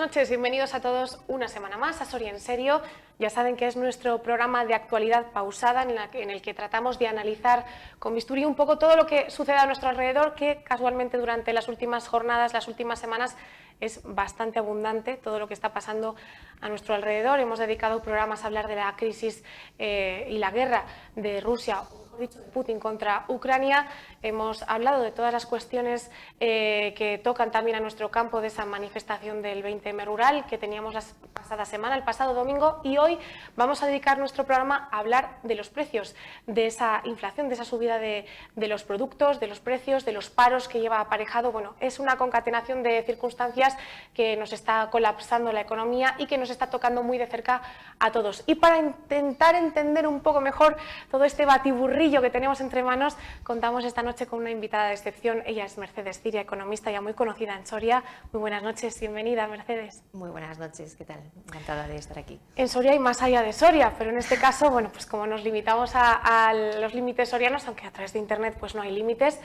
buenas noches, bienvenidos a todos una semana más a Soria en Serio. Ya saben que es nuestro programa de actualidad pausada en el que tratamos de analizar con bisturí un poco todo lo que sucede a nuestro alrededor, que casualmente durante las últimas jornadas, las últimas semanas, es bastante abundante todo lo que está pasando a nuestro alrededor. Hemos dedicado programas a hablar de la crisis y la guerra de Rusia, dicho, de Putin contra Ucrania. Hemos hablado de todas las cuestiones que tocan también a nuestro campo de esa manifestación del 20M rural que teníamos la pasada semana, el pasado domingo, y hoy vamos a dedicar nuestro programa a hablar de los precios, de esa inflación, de esa subida de los productos, de los precios, de los paros que lleva aparejado. Bueno, es una concatenación de circunstancias que nos está colapsando la economía y que nos está tocando muy de cerca a todos. Y para intentar entender un poco mejor todo este batiburrillo que tenemos entre manos, contamos esta noche con una invitada de excepción. Ella es Mercedes Ciria, economista ya muy conocida en Soria. Muy buenas noches, bienvenida, Mercedes. Muy buenas noches, ¿qué tal? Encantada de estar aquí. En Soria y más allá de Soria, pero en este caso, bueno, pues como nos limitamos a los límites sorianos, aunque a través de internet pues no hay límites,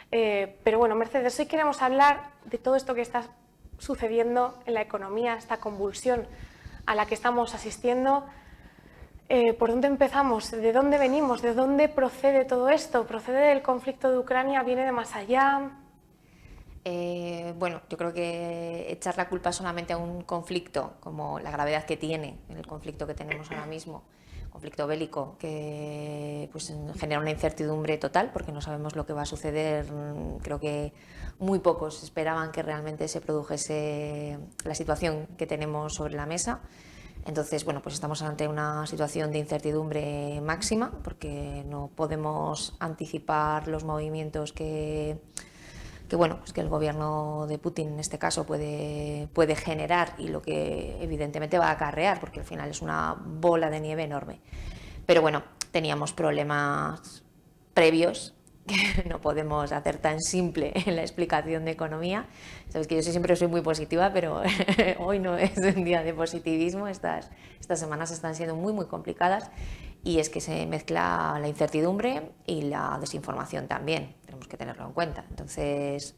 pero bueno, Mercedes, hoy queremos hablar de todo esto que está sucediendo en la economía, esta convulsión a la que estamos asistiendo. ¿Por dónde empezamos? ¿De dónde venimos? ¿De dónde procede todo esto? ¿Procede del conflicto de Ucrania? ¿Viene de más allá? Bueno, yo creo que echar la culpa solamente a un conflicto, como la gravedad que tiene el conflicto que tenemos ahora mismo, conflicto bélico, que pues genera una incertidumbre total porque no sabemos lo que va a suceder. Creo que muy pocos esperaban que realmente se produjese la situación que tenemos sobre la mesa. Entonces, bueno, pues estamos ante una situación de incertidumbre máxima porque no podemos anticipar los movimientos que el gobierno de Putin en este caso puede generar y lo que evidentemente va a acarrear, porque al final es una bola de nieve enorme. Pero bueno, teníamos problemas previos que no podemos hacer tan simple en la explicación de economía. Sabes que yo siempre soy muy positiva, pero hoy no es un día de positivismo. Estas semanas están siendo muy complicadas y es que se mezcla la incertidumbre y la desinformación también, tenemos que tenerlo en cuenta. Entonces,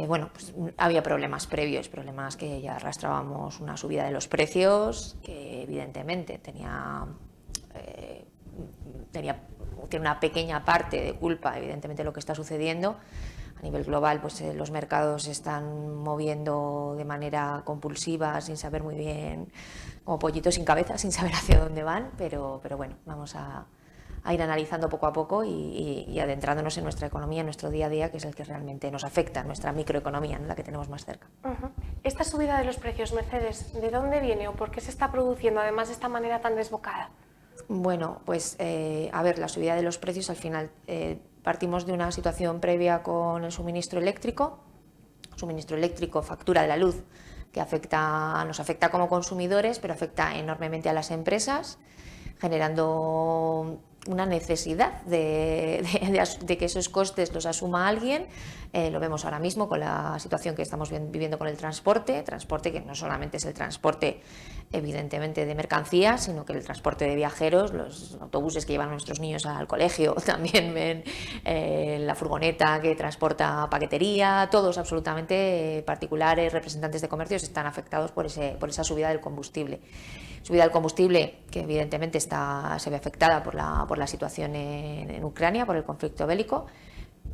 bueno, pues había problemas previos, problemas que ya arrastrábamos, una subida de los precios que evidentemente tiene una pequeña parte de culpa, evidentemente, lo que está sucediendo. A nivel global, pues los mercados se están moviendo de manera compulsiva, sin saber muy bien, como pollitos sin cabeza, sin saber hacia dónde van, pero bueno, vamos a ir analizando poco a poco y adentrándonos en nuestra economía, en nuestro día a día, que es el que realmente nos afecta, nuestra microeconomía, ¿no? La que tenemos más cerca. Esta subida de los precios, Mercedes, ¿de dónde viene o por qué se está produciendo, además de esta manera tan desbocada? Bueno, pues a ver, la subida de los precios al final partimos de una situación previa con el suministro eléctrico, factura de la luz, que nos afecta como consumidores, pero afecta enormemente a las empresas, generando una necesidad de que esos costes los asuma alguien. Lo vemos ahora mismo con la situación que estamos viviendo con el transporte que no solamente es el transporte evidentemente de mercancías, sino que el transporte de viajeros, los autobuses que llevan a nuestros niños al colegio, también ven la furgoneta que transporta paquetería, todos absolutamente particulares, representantes de comercios están afectados por esa subida del combustible. Subida del combustible que evidentemente se ve afectada por la situación en Ucrania, por el conflicto bélico,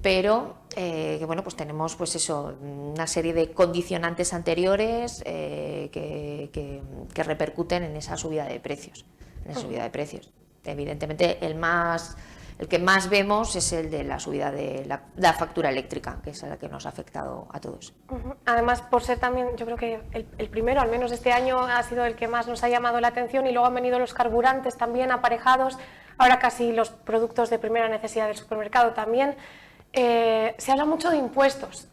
pero que bueno, pues tenemos pues eso, una serie de condicionantes anteriores que repercuten en esa subida de precios. Evidentemente el que más vemos es el de la subida de la factura eléctrica, que es la que nos ha afectado a todos. Además, por ser también, yo creo que el primero, al menos este año, ha sido el que más nos ha llamado la atención, y luego han venido los carburantes también aparejados, ahora casi los productos de primera necesidad del supermercado también. Se habla mucho de impuestos.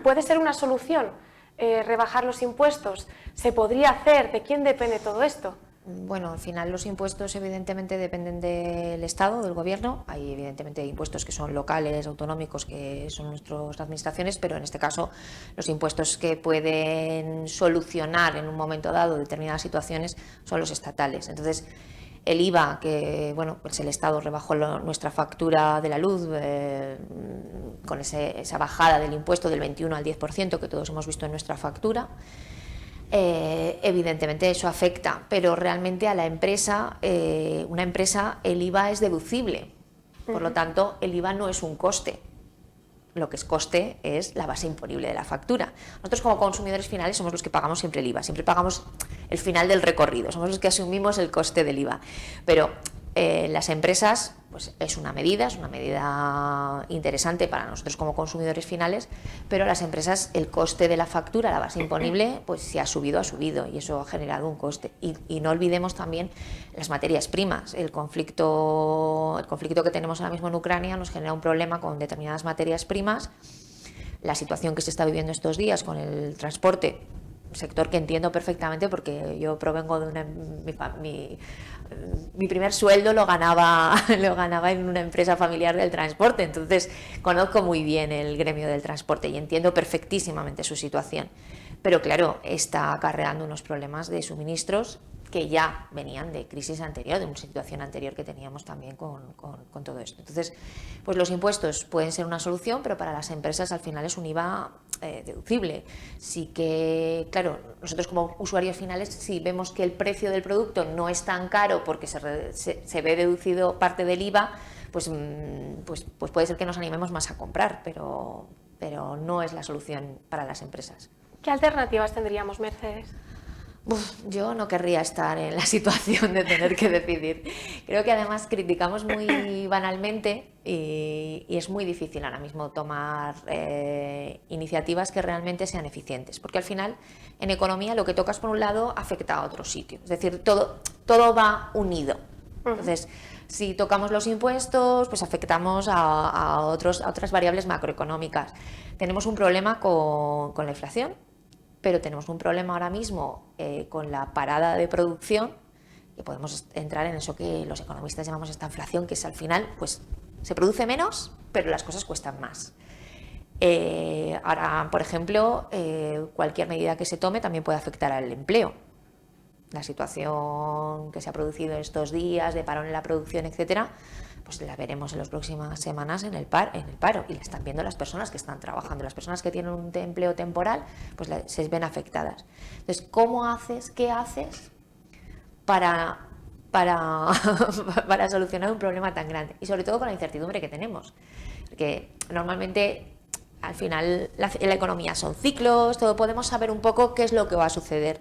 ¿Puede ser una solución rebajar los impuestos? ¿Se podría hacer? ¿De quién depende todo esto? Bueno, al final los impuestos evidentemente dependen del Estado, del Gobierno. Hay evidentemente impuestos que son locales, autonómicos, que son nuestras administraciones, pero en este caso los impuestos que pueden solucionar en un momento dado determinadas situaciones son los estatales. Entonces, El IVA, que bueno, pues el Estado rebajó nuestra factura de la luz con esa bajada del impuesto del 21 al 10% que todos hemos visto en nuestra factura. Evidentemente eso afecta, pero realmente a la empresa, una empresa, el IVA es deducible, por lo tanto el IVA no es un coste. Lo que es coste es la base imponible de la factura. Nosotros como consumidores finales somos los que pagamos siempre el IVA, siempre pagamos el final del recorrido, somos los que asumimos el coste del IVA. Pero las empresas, pues es una medida interesante para nosotros como consumidores finales, pero a las empresas el coste de la factura, la base imponible, pues si ha subido y eso ha generado un coste. Y no olvidemos también las materias primas. El conflicto que tenemos ahora mismo en Ucrania nos genera un problema con determinadas materias primas. La situación que se está viviendo estos días con el transporte, sector que entiendo perfectamente porque yo provengo de mi primer sueldo lo ganaba en una empresa familiar del transporte, entonces conozco muy bien el gremio del transporte y entiendo perfectísimamente su situación. Pero claro, está acarreando unos problemas de suministros que ya venían de crisis anterior, de una situación anterior que teníamos también con todo esto. Entonces, pues los impuestos pueden ser una solución, pero para las empresas al final es un IVA deducible. Sí que, claro, nosotros como usuarios finales, si vemos que el precio del producto no es tan caro porque se ve deducido parte del IVA, pues puede ser que nos animemos más a comprar, pero no es la solución para las empresas. ¿Qué alternativas tendríamos, Mercedes? Yo no querría estar en la situación de tener que decidir. Creo que además criticamos muy banalmente y es muy difícil ahora mismo tomar iniciativas que realmente sean eficientes, porque al final en economía lo que tocas por un lado afecta a otro sitio, es decir, todo va unido. Entonces, si tocamos los impuestos, pues afectamos a otras variables macroeconómicas. Tenemos un problema con la inflación, pero tenemos un problema ahora mismo con la parada de producción, que podemos entrar en eso que los economistas llamamos esta inflación, que es al final, pues se produce menos, pero las cosas cuestan más. Ahora, por ejemplo, cualquier medida que se tome también puede afectar al empleo. La situación que se ha producido estos días de parón en la producción, etcétera, pues la veremos en las próximas semanas en el paro, y la están viendo las personas que están trabajando. Las personas que tienen un empleo temporal, pues se ven afectadas. Entonces, ¿qué haces para solucionar un problema tan grande? Y sobre todo con la incertidumbre que tenemos. Porque normalmente, al final, la economía son ciclos, todo podemos saber un poco qué es lo que va a suceder.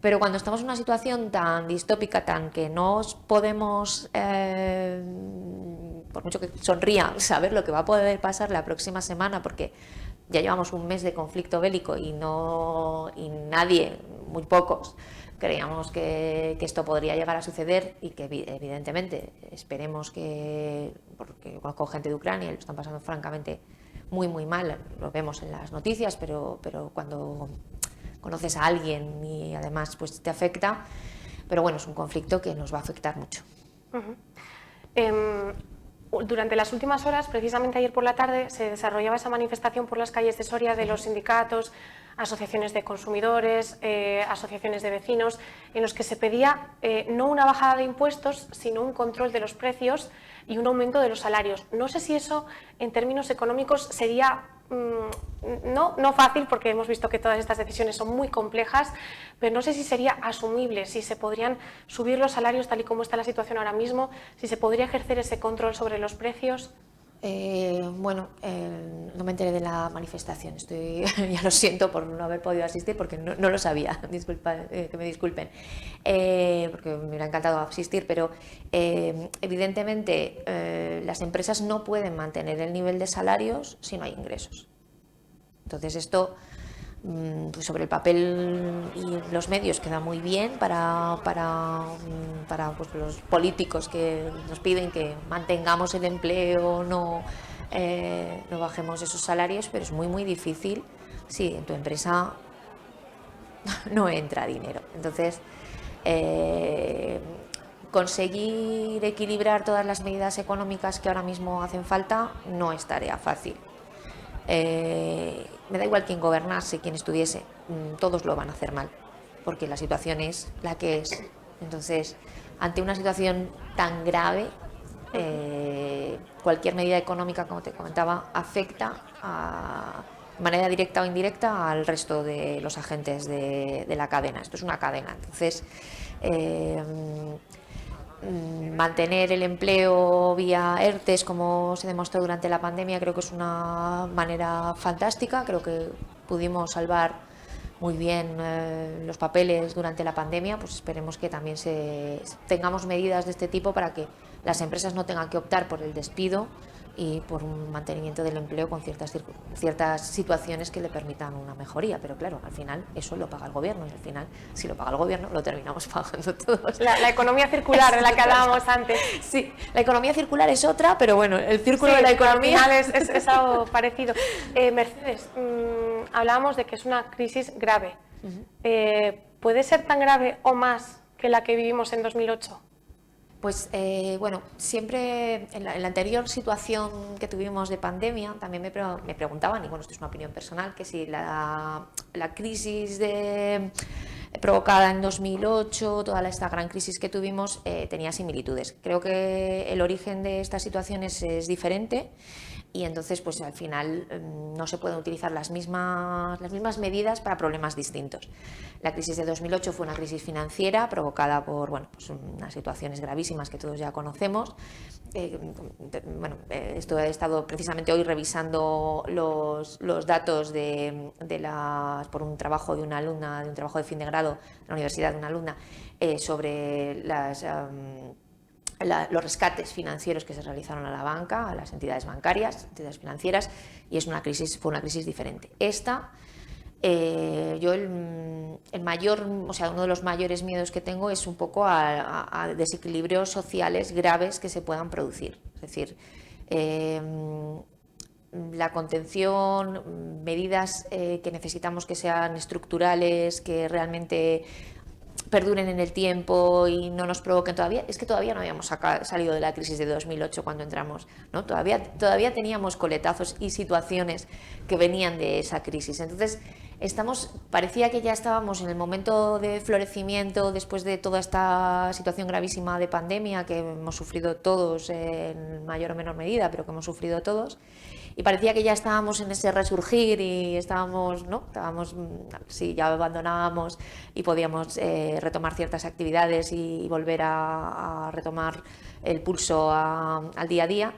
Pero cuando estamos en una situación tan distópica, tan que no podemos, por mucho que sonría, saber lo que va a poder pasar la próxima semana, porque ya llevamos un mes de conflicto bélico y nadie, muy pocos, creíamos que esto podría llegar a suceder y que evidentemente esperemos porque conozco gente de Ucrania y lo están pasando francamente muy, muy mal, lo vemos en las noticias, pero cuando conoces a alguien y además pues te afecta, pero bueno, es un conflicto que nos va a afectar mucho. Durante las últimas horas, precisamente ayer por la tarde, se desarrollaba esa manifestación por las calles de Soria de los sindicatos, asociaciones de consumidores, asociaciones de vecinos, en los que se pedía no una bajada de impuestos, sino un control de los precios y un aumento de los salarios. No sé si eso, en términos económicos, sería no fácil, porque hemos visto que todas estas decisiones son muy complejas, pero no sé si sería asumible, si se podrían subir los salarios tal y como está la situación ahora mismo, si se podría ejercer ese control sobre los precios. No me enteré de la manifestación, ya lo siento por no haber podido asistir porque no lo sabía, que me disculpen, porque me hubiera encantado asistir, pero evidentemente las empresas no pueden mantener el nivel de salarios si no hay ingresos. Entonces esto, pues sobre el papel y los medios queda muy bien para pues, los políticos que nos piden que mantengamos el empleo, no bajemos esos salarios, pero es muy, muy difícil si en tu empresa no entra dinero. Entonces, conseguir equilibrar todas las medidas económicas que ahora mismo hacen falta no es tarea fácil. Me da igual quién gobernase, quién estuviese, todos lo van a hacer mal, porque la situación es la que es. Entonces, ante una situación tan grave, cualquier medida económica, como te comentaba, afecta de manera directa o indirecta al resto de los agentes de la cadena. Esto es una cadena. Entonces, mantener el empleo vía ERTEs, como se demostró durante la pandemia, creo que es una manera fantástica. Creo que pudimos salvar muy bien los papeles durante la pandemia. Pues esperemos que también tengamos medidas de este tipo para que las empresas no tengan que optar por el despido y por un mantenimiento del empleo con ciertas situaciones que le permitan una mejoría. Pero claro, al final eso lo paga el gobierno, y al final, si lo paga el gobierno, lo terminamos pagando todos. La economía circular de la que hablábamos antes. Sí, la economía circular es otra, pero bueno, el círculo de la economía al final es algo parecido. Mercedes, hablábamos de que es una crisis grave. ¿Puede ser tan grave o más que la que vivimos en 2008? Pues bueno, siempre en la anterior situación que tuvimos de pandemia también me preguntaban, y bueno, esto es una opinión personal, que si la crisis provocada en 2008, toda esta gran crisis que tuvimos, tenía similitudes. Creo que el origen de estas situaciones es diferente, y entonces pues al final no se pueden utilizar las mismas medidas para problemas distintos. La crisis de 2008 fue una crisis financiera provocada por pues unas situaciones gravísimas que todos ya conocemos. Esto he estado precisamente hoy revisando los datos por un trabajo de una alumna, de un trabajo de fin de grado de la universidad de una alumna, sobre los rescates financieros que se realizaron a la banca, a las entidades bancarias, entidades financieras, y fue una crisis diferente. Esta, yo uno de los mayores miedos que tengo es un poco a desequilibrios sociales graves que se puedan producir. Es decir, la contención, medidas que necesitamos que sean estructurales, que realmente perduren en el tiempo y no nos provoquen todavía. Es que todavía no habíamos salido de la crisis de 2008 cuando entramos, ¿no? Todavía teníamos coletazos y situaciones que venían de esa crisis. Entonces, parecía que ya estábamos en el momento de florecimiento después de toda esta situación gravísima de pandemia que hemos sufrido todos en mayor o menor medida, pero que hemos sufrido todos. Y parecía que ya estábamos en ese resurgir y ya abandonábamos y podíamos retomar ciertas actividades y volver a retomar el pulso al día a día,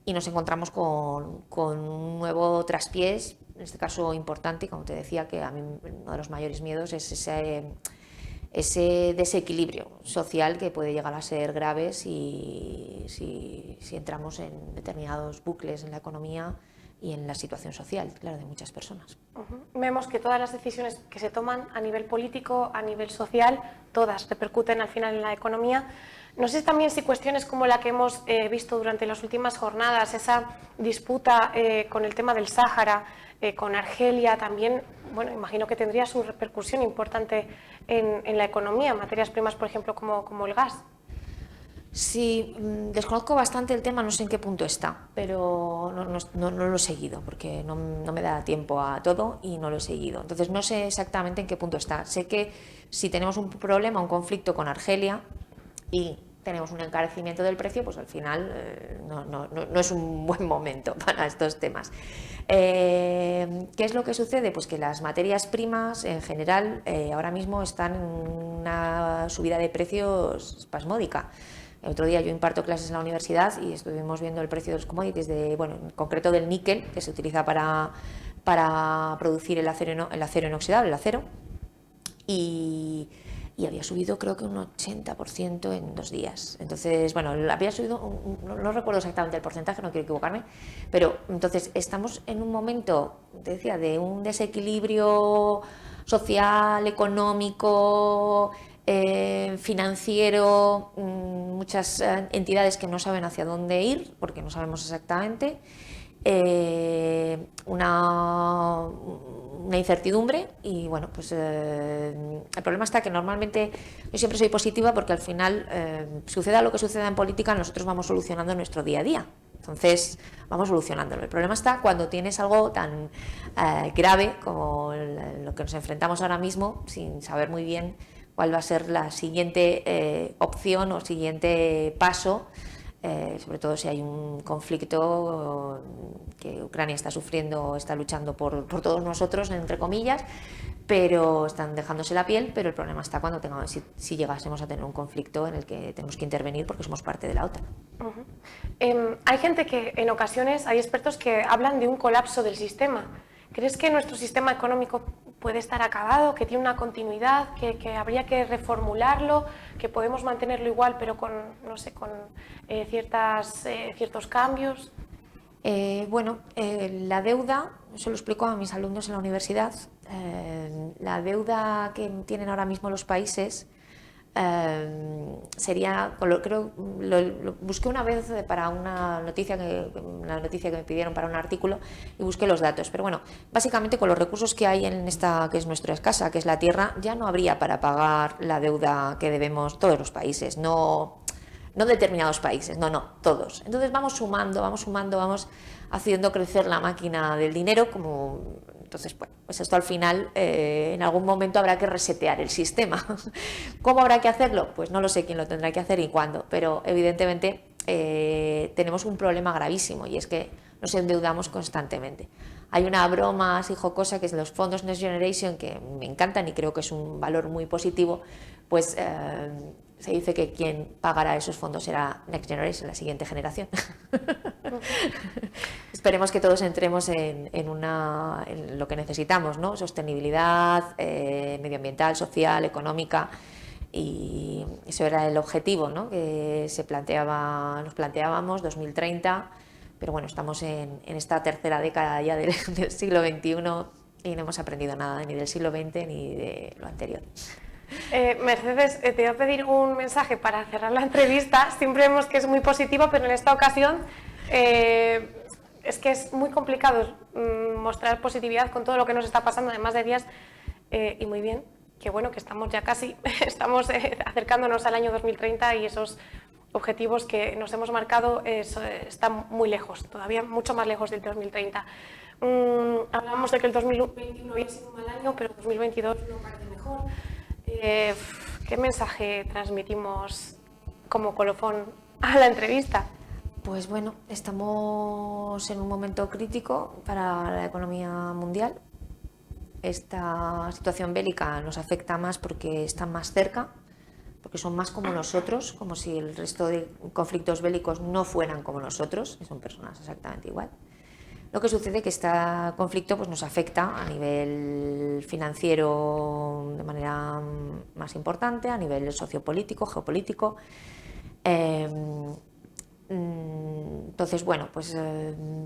y nos encontramos con un nuevo traspiés, en este caso importante, y como te decía, que a mí uno de los mayores miedos es ese desequilibrio social que puede llegar a ser grave si entramos en determinados bucles en la economía y en la situación social, claro, de muchas personas. Vemos que todas las decisiones que se toman a nivel político, a nivel social, todas repercuten al final en la economía. No sé también si cuestiones como la que hemos visto durante las últimas jornadas, esa disputa con el tema del Sáhara, con Argelia, también, bueno, imagino que tendría su repercusión importante en la economía, materias primas, por ejemplo, como el gas. Sí, desconozco bastante el tema, no sé en qué punto está, pero no lo he seguido porque no me da tiempo a todo y no lo he seguido. Entonces no sé exactamente en qué punto está. Sé que si tenemos un problema, un conflicto con Argelia y tenemos un encarecimiento del precio, pues al final no es un buen momento para estos temas. ¿Qué es lo que sucede? Pues que las materias primas en general ahora mismo están en una subida de precios espasmódica. El otro día yo imparto clases en la universidad y estuvimos viendo el precio de los commodities, en concreto del níquel, que se utiliza para producir el acero inoxidable, el acero, y había subido creo que un 80% en 2 días. Entonces, bueno, había subido, no recuerdo exactamente el porcentaje, no quiero equivocarme, pero entonces estamos en un momento, te decía, de un desequilibrio social, económico, financiero, muchas entidades que no saben hacia dónde ir porque no sabemos exactamente, una incertidumbre y bueno, pues el problema está que normalmente yo siempre soy positiva porque al final suceda lo que suceda en política, nosotros vamos solucionando nuestro día a día. Entonces vamos solucionándolo. El problema está cuando tienes algo tan grave como lo que nos enfrentamos ahora mismo, sin saber muy bien cuál va a ser la siguiente opción o siguiente paso, sobre todo si hay un conflicto que Ucrania está sufriendo, está luchando por todos nosotros, entre comillas, pero están dejándose la piel, pero el problema está cuando si llegásemos a tener un conflicto en el que tenemos que intervenir porque somos parte de la OTAN. Hay gente que en ocasiones, hay expertos que hablan de un colapso del sistema. ¿Crees que nuestro sistema económico puede estar acabado, que tiene una continuidad, que habría que reformularlo, que podemos mantenerlo igual pero con, no sé, con ciertos cambios? La deuda, eso lo explico a mis alumnos en la universidad, la deuda que tienen ahora mismo los países sería, busqué una vez para una noticia que me pidieron para un artículo y busqué los datos, pero bueno, básicamente con los recursos que hay en esta que es nuestra casa, que es la tierra, ya no habría para pagar la deuda que debemos todos los países, no determinados países, no, todos. Entonces vamos sumando, vamos haciendo crecer la máquina del dinero, entonces, bueno, pues esto al final en algún momento habrá que resetear el sistema. ¿Cómo habrá que hacerlo? Pues no lo sé quién lo tendrá que hacer y cuándo, pero evidentemente tenemos un problema gravísimo y es que nos endeudamos constantemente. Hay una broma así jocosa que es los fondos Next Generation, que me encantan y creo que es un valor muy positivo, pues se dice que quien pagará esos fondos será Next Generation, la siguiente generación. Esperemos que todos entremos en lo que necesitamos, ¿no? Sostenibilidad medioambiental, social, económica, y eso era el objetivo, ¿no? Que nos planteábamos 2030, pero bueno, estamos en esta tercera década ya del siglo XXI y no hemos aprendido nada ni del siglo XX ni de lo anterior. Mercedes, te voy a pedir un mensaje para cerrar la entrevista. Siempre vemos que es muy positivo, pero en esta ocasión es que es muy complicado mostrar positividad con todo lo que nos está pasando, además de días, y muy bien, que bueno, que estamos ya casi, estamos acercándonos al año 2030 y esos objetivos que nos hemos marcado están muy lejos, todavía mucho más lejos del 2030. Hablamos de que el 2021 había sido un mal año, pero el 2022 no parece mejor. ¿Qué mensaje transmitimos como colofón a la entrevista? Pues bueno, estamos en un momento crítico para la economía mundial. Esta situación bélica nos afecta más porque están más cerca, porque son más como nosotros, como si el resto de conflictos bélicos no fueran como nosotros, que son personas exactamente igual. Lo que sucede es que este conflicto pues, nos afecta a nivel financiero de manera más importante, a nivel sociopolítico, geopolítico. Entonces, bueno, pues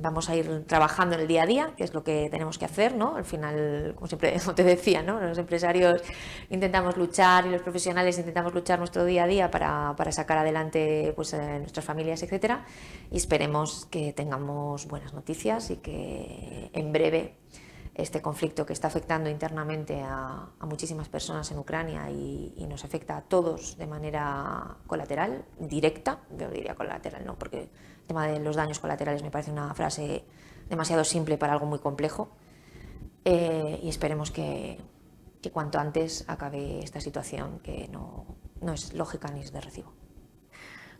vamos a ir trabajando en el día a día, que es lo que tenemos que hacer, ¿no? Al final, como siempre como te decía, ¿no? Los empresarios intentamos luchar y los profesionales intentamos luchar nuestro día a día para sacar adelante pues, nuestras familias, etcétera, y esperemos que tengamos buenas noticias y que en breve este conflicto que está afectando internamente a muchísimas personas en Ucrania y nos afecta a todos de manera colateral, directa, yo diría colateral, no, porque el tema de los daños colaterales me parece una frase demasiado simple para algo muy complejo, y esperemos que cuanto antes acabe esta situación que no es lógica ni es de recibo.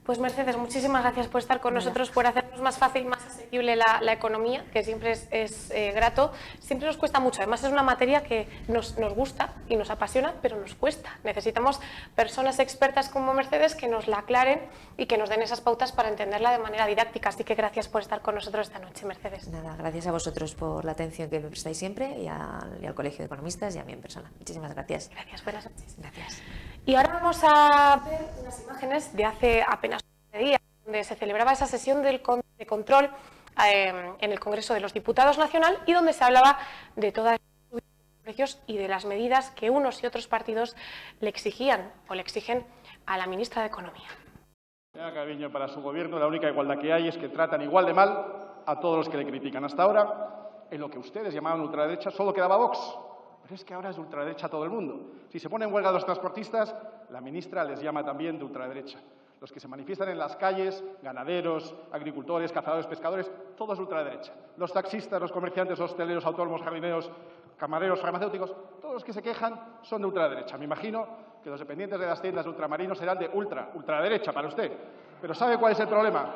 Pues Mercedes, muchísimas gracias por estar con nosotros, por hacernos más fácil, más asequible la economía, que siempre es grato. Siempre nos cuesta mucho, además es una materia que nos gusta y nos apasiona, pero nos cuesta. Necesitamos personas expertas como Mercedes que nos la aclaren y que nos den esas pautas para entenderla de manera didáctica. Así que gracias por estar con nosotros esta noche, Mercedes. Nada, gracias a vosotros por la atención que me prestáis siempre y al Colegio de Economistas y a mí en persona. Muchísimas gracias. Gracias, buenas noches. Gracias. Y ahora vamos a ver unas imágenes de hace apenas un día, donde se celebraba esa sesión de control en el Congreso de los Diputados Nacional y donde se hablaba de todas las subidas de precios y de las medidas que unos y otros partidos le exigían o le exigen a la ministra de Economía. Señora Calviño, para su gobierno la única igualdad que hay es que tratan igual de mal a todos los que le critican. Hasta ahora, en lo que ustedes llamaban ultraderecha, solo quedaba Vox. Pero es que ahora es de ultraderecha todo el mundo. Si se pone en huelga los transportistas, la ministra les llama también de ultraderecha. Los que se manifiestan en las calles, ganaderos, agricultores, cazadores, pescadores, todos de ultraderecha. Los taxistas, los comerciantes, hosteleros, autónomos, jardineros, camareros, farmacéuticos, todos los que se quejan son de ultraderecha. Me imagino que los dependientes de las tiendas de ultramarinos serán de ultraderecha para usted. Pero ¿sabe cuál es el problema?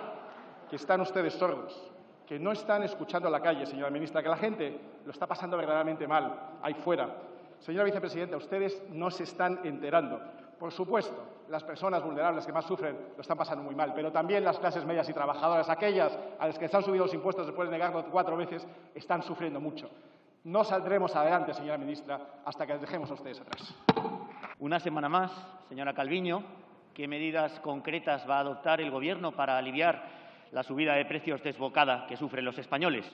Que están ustedes sordos, que no están escuchando a la calle, señora ministra, que la gente lo está pasando verdaderamente mal ahí fuera. Señora vicepresidenta, ustedes no se están enterando. Por supuesto, las personas vulnerables que más sufren lo están pasando muy mal, pero también las clases medias y trabajadoras, aquellas a las que se han subido los impuestos después de negarlo 4 veces, están sufriendo mucho. No saldremos adelante, señora ministra, hasta que les dejemos a ustedes atrás. Una semana más, señora Calviño, ¿qué medidas concretas va a adoptar el Gobierno para aliviar la subida de precios desbocada que sufren los españoles?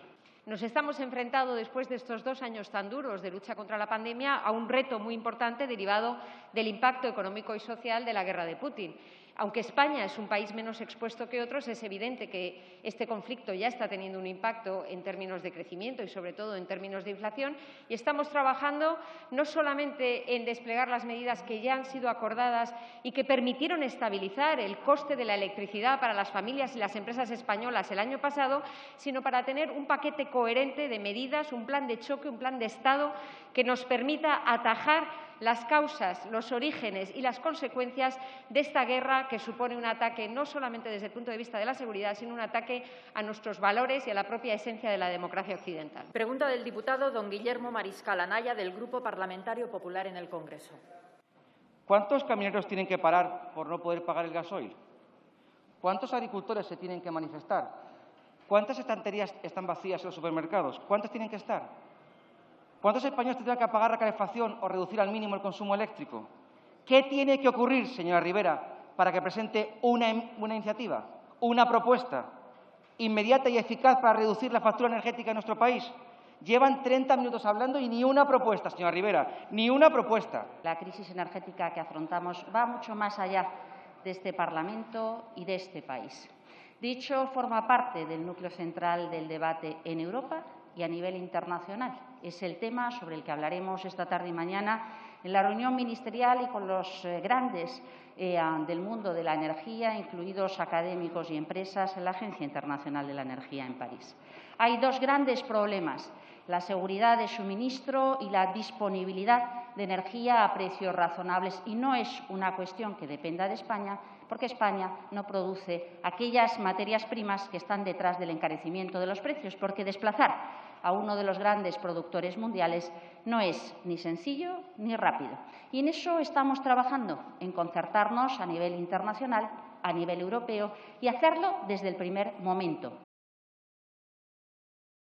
Nos estamos enfrentando, después de estos 2 años tan duros de lucha contra la pandemia, a un reto muy importante derivado del impacto económico y social de la guerra de Putin. Aunque España es un país menos expuesto que otros, es evidente que este conflicto ya está teniendo un impacto en términos de crecimiento y, sobre todo, en términos de inflación. Y estamos trabajando no solamente en desplegar las medidas que ya han sido acordadas y que permitieron estabilizar el coste de la electricidad para las familias y las empresas españolas el año pasado, sino para tener un paquete coherente de medidas, un plan de choque, un plan de Estado que nos permita atajar las causas, los orígenes y las consecuencias de esta guerra, que supone un ataque no solamente desde el punto de vista de la seguridad, sino un ataque a nuestros valores y a la propia esencia de la democracia occidental. Pregunta del diputado don Guillermo Mariscal Anaya, del Grupo Parlamentario Popular en el Congreso. ¿Cuántos camioneros tienen que parar por no poder pagar el gasoil? ¿Cuántos agricultores se tienen que manifestar? ¿Cuántas estanterías están vacías en los supermercados? ¿Cuántas tienen que estar? ¿Cuántos españoles tendrán que apagar la calefacción o reducir al mínimo el consumo eléctrico? ¿Qué tiene que ocurrir, señora Rivera, para que presente una iniciativa, una propuesta inmediata y eficaz para reducir la factura energética en nuestro país? Llevan 30 minutos hablando y ni una propuesta, señora Rivera, ni una propuesta. La crisis energética que afrontamos va mucho más allá de este Parlamento y de este país. De hecho, forma parte del núcleo central del debate en Europa y a nivel internacional. Es el tema sobre el que hablaremos esta tarde y mañana en la reunión ministerial y con los grandes del mundo de la energía, incluidos académicos y empresas, en la Agencia Internacional de la Energía en París. Hay 2 grandes problemas: la seguridad de suministro y la disponibilidad de energía a precios razonables. Y no es una cuestión que dependa de España, porque España no produce aquellas materias primas que están detrás del encarecimiento de los precios, porque desplazar a uno de los grandes productores mundiales no es ni sencillo ni rápido. Y en eso estamos trabajando, en concertarnos a nivel internacional, a nivel europeo, y hacerlo desde el primer momento,